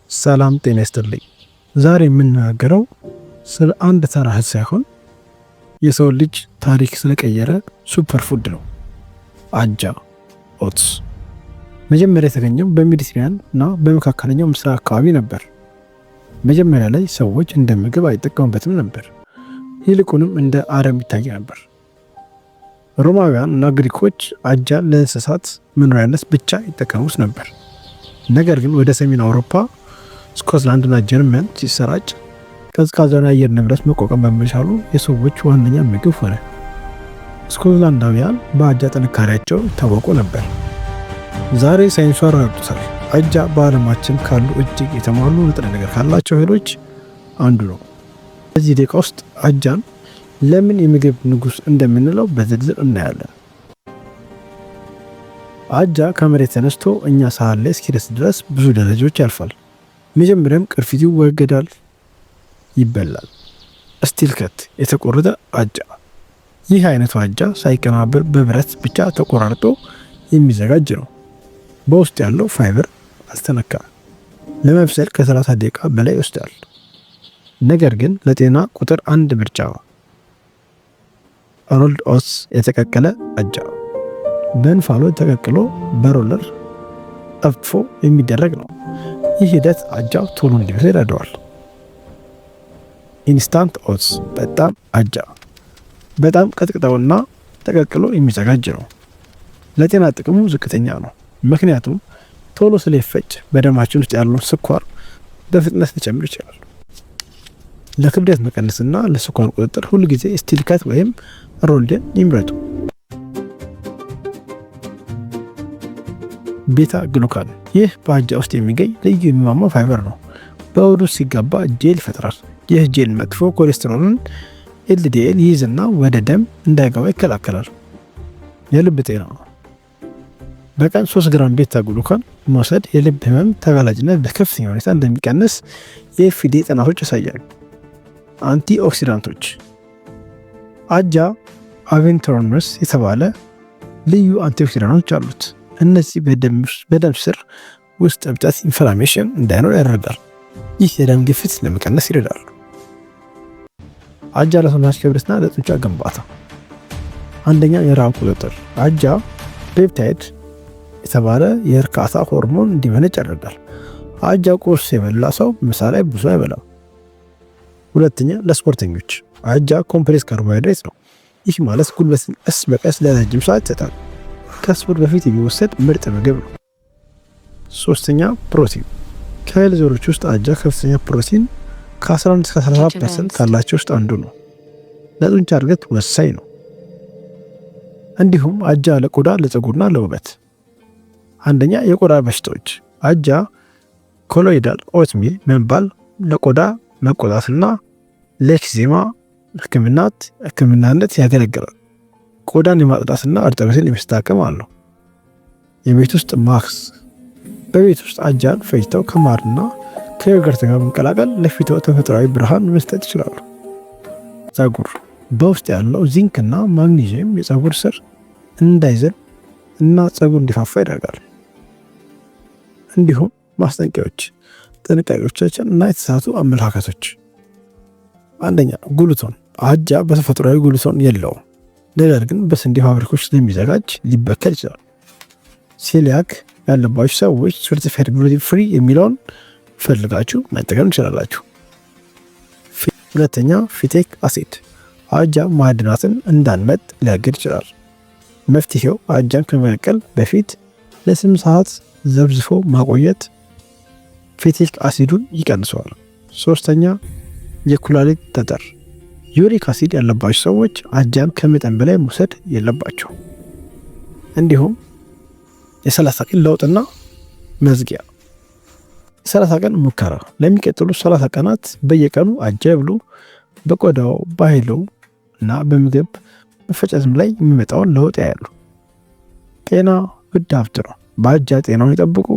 ሰላም ጤና ይስጥልኝ። ዛሬ የምንናገረው ስለ አንድ ተራ እህል ሳይሆን የሰው ልጅ ታሪክ ስለቀየረ ሱፐር ፉድ ነው። አጃ ኦትስ መጀመሪያ የተገኘው በሜዲትራኒያን እና በመካከለኛው ምስራቅ አካባቢ ነበር። መጀመሪያ ላይ ሰዎች እንደ ምግብ አይጠቀሙበትም ነበር፣ ይልቁንም እንደ አረም ይታይ ነበር። ሮማውያን እና ግሪኮች አጃ ለእንስሳት መኖሪያነት ብቻ ይጠቀሙት ነበር። ነገር ግን ወደ ሰሜን አውሮፓ ስኮትላንድ እና ጀርመን ሲሰራጭ ቀዝቃዛውን የአየር ንብረት መቋቋም በመቻሉ የሰዎች ዋነኛ ምግብ ሆነ። ስኮትላንዳውያን በአጃ ጥንካሬያቸው ይታወቁ ነበር። ዛሬ ሳይንሱ አረጋግጦታል። አጃ በዓለማችን ካሉ እጅግ የተሟሉ ንጥረ ነገር ካላቸው እህሎች አንዱ ነው። በዚህ ደቂቃ ውስጥ አጃን ለምን የምግብ ንጉሥ እንደምንለው በዝርዝር እናያለን። አጃ ከመሬት ተነስቶ እኛ ሳህን ላይ እስኪደርስ ድረስ ብዙ ደረጃዎች ያልፋል። መጀመሪያም ቅርፊቱ ይወገዳል፣ ይበላል። ስቲል ከት የተቆረጠ አጃ። ይህ አይነቱ አጃ ሳይቀናበር በብረት ብቻ ተቆራርጦ የሚዘጋጅ ነው። በውስጥ ያለው ፋይበር አልተነካም። ለመብሰል ከ30 ደቂቃ በላይ ይወስዳል። ነገር ግን ለጤና ቁጥር 1 ምርጫ ሮልድ ኦትስ የተቀቀለ አጃ። በእንፋሎት ተቀቅሎ በሮለር ጠፍፎ የሚደረግ ነው። ይህ ሂደት አጃው ቶሎ እንዲበስል ይረዳዋል። ኢንስታንት ኦትስ በጣም አጃ። በጣም ቀጥቅጠውና ተቀቅሎ የሚዘጋጅ ነው። ለጤና ጥቅሙ ዝቅተኛ ነው፣ ምክንያቱም ቶሎ ስለሚፈጭ በደማችን ውስጥ ያለውን ስኳር በፍጥነት ሊጨምር ይችላል። ለክብደት መቀነስና ለስኳር ቁጥጥር ሁል ጊዜ ስቲል ከት ወይም ሮልድን ይምረጡ። ቤታ ግሉካን። ይህ በአጃ ውስጥ የሚገኝ ልዩ የሚሟሟ ፋይበር ነው። በሆድ ውስጥ ሲገባ ጄል ይፈጥራል። ይህ ጄል መጥፎ ኮሌስትሮልን ኤልዲኤል ይይዝና ወደ ደም እንዳይገባ ይከላከላል። የልብ ጤና ነው። በቀን 3 ግራም ቤታ ግሉካን መውሰድ የልብ ህመም ተጋላጭነት በከፍተኛ ሁኔታ እንደሚቀንስ የኤፍዲኤ ጥናቶች ያሳያሉ። አንቲ ኦክሲዳንቶች። አጃ አቬንትሮመርስ የተባለ ልዩ አንቲኦክሲዳንቶች አሉት። እነዚህ በደም ስር ውስጥ እብጠት ኢንፍላሜሽን እንዳይኖር ያደርጋል። ይህ የደም ግፊት ለመቀነስ ይረዳል። አጃ ለሰውነት ክብደትና ለጡንቻ ግንባታ። አንደኛ የረሃብ ቁጥጥር። አጃ ፔፕታይድ የተባለ የእርካታ ሆርሞን እንዲመነጭ ያደርጋል። አጃ ቁርስ የበላ ሰው ምሳ ላይ ብዙ አይበላም። ሁለተኛ ለስፖርተኞች። አጃ ኮምፕሌክስ ካርቦሃይድሬት ነው። ይህ ማለት ጉልበትን ቀስ በቀስ ለረጅም ሰዓት ይሰጣል። ከስፖርት በፊት የሚወሰድ ምርጥ ምግብ ነው። ሶስተኛ ፕሮቲን። ከእህል ዘሮች ውስጥ አጃ ከፍተኛ ፕሮቲን ከ11 እስከ 14% ካላቸው ውስጥ አንዱ ነው። ለጡንቻ እድገት ወሳኝ ነው። እንዲሁም አጃ ለቆዳ ለፀጉርና ለውበት። አንደኛ የቆዳ በሽታዎች። አጃ ኮሎይዳል ኦትሚል በመባል ለቆዳ መቆጣትና ለኤክዜማ ህክምናነት ያገለግላል። ቆዳን የማጽዳትና እርጥበትን የማስተካከል አለው። የቤት ውስጥ ማክስ። በቤት ውስጥ አጃን ፈጭተው ከማርና ከዮገርት ጋር በመቀላቀል ለፊቶ ተፈጥሯዊ ብርሃን መስጠት ይችላሉ። ፀጉር። በውስጥ ያለው ዚንክ እና ማግኒዚየም የፀጉር ስር እንዳይዘል እና ፀጉር እንዲፋፋ ያደርጋል። እንዲሁም ማስጠንቀቂያዎች፣ ጥንቃቄዎቻችን እና የተሳሳቱ አመለካከቶች። አንደኛ ግሉቶን። አጃ በተፈጥሯዊ ግሉቶን የለውም፣ ነገር ግን በስንዴ ፋብሪካዎች ስለሚዘጋጅ ሊበከል ይችላል። ሴሊያክ ያለባችሁ ሰዎች ሰርቲፋይድ ግሉቴን ፍሪ የሚለውን ፈልጋችሁ መጠቀም ትችላላችሁ። ሁለተኛ ፊቴክ አሲድ። አጃ ማዕድናትን እንዳንመጥ ሊያግድ ይችላል። መፍትሄው አጃን ከመቀቀል በፊት ለ8 ሰዓት ዘብዝፎ ማቆየት ፊቴክ አሲዱን ይቀንሰዋል። ሶስተኛ የኩላሊት ጠጠር። ዩሪክ አሲድ ያለባቸው ሰዎች አጃን ከመጠን በላይ መውሰድ የለባቸው። እንዲሁም የ30 ቀን ለውጥና መዝጊያ። የ30 ቀን ሙከራ። ለሚቀጥሉ 30 ቀናት በየቀኑ አጃ ይብሉ። በቆዳው በኃይሉ እና በምግብ መፈጨትም ላይ የሚመጣውን ለውጥ ያያሉ። ጤና ውድ ሀብት ነው። በአጃ ጤናውን ይጠብቁ።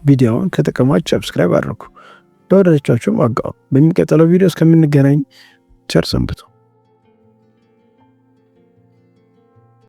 ቪዲዮውን ከተጠቀማችሁ ሰብስክራይብ አድርጉ። ለወዳጆቻችሁም አጋሩ። በሚቀጥለው ቪዲዮ እስከምንገናኝ ቸር ሰንብቱ።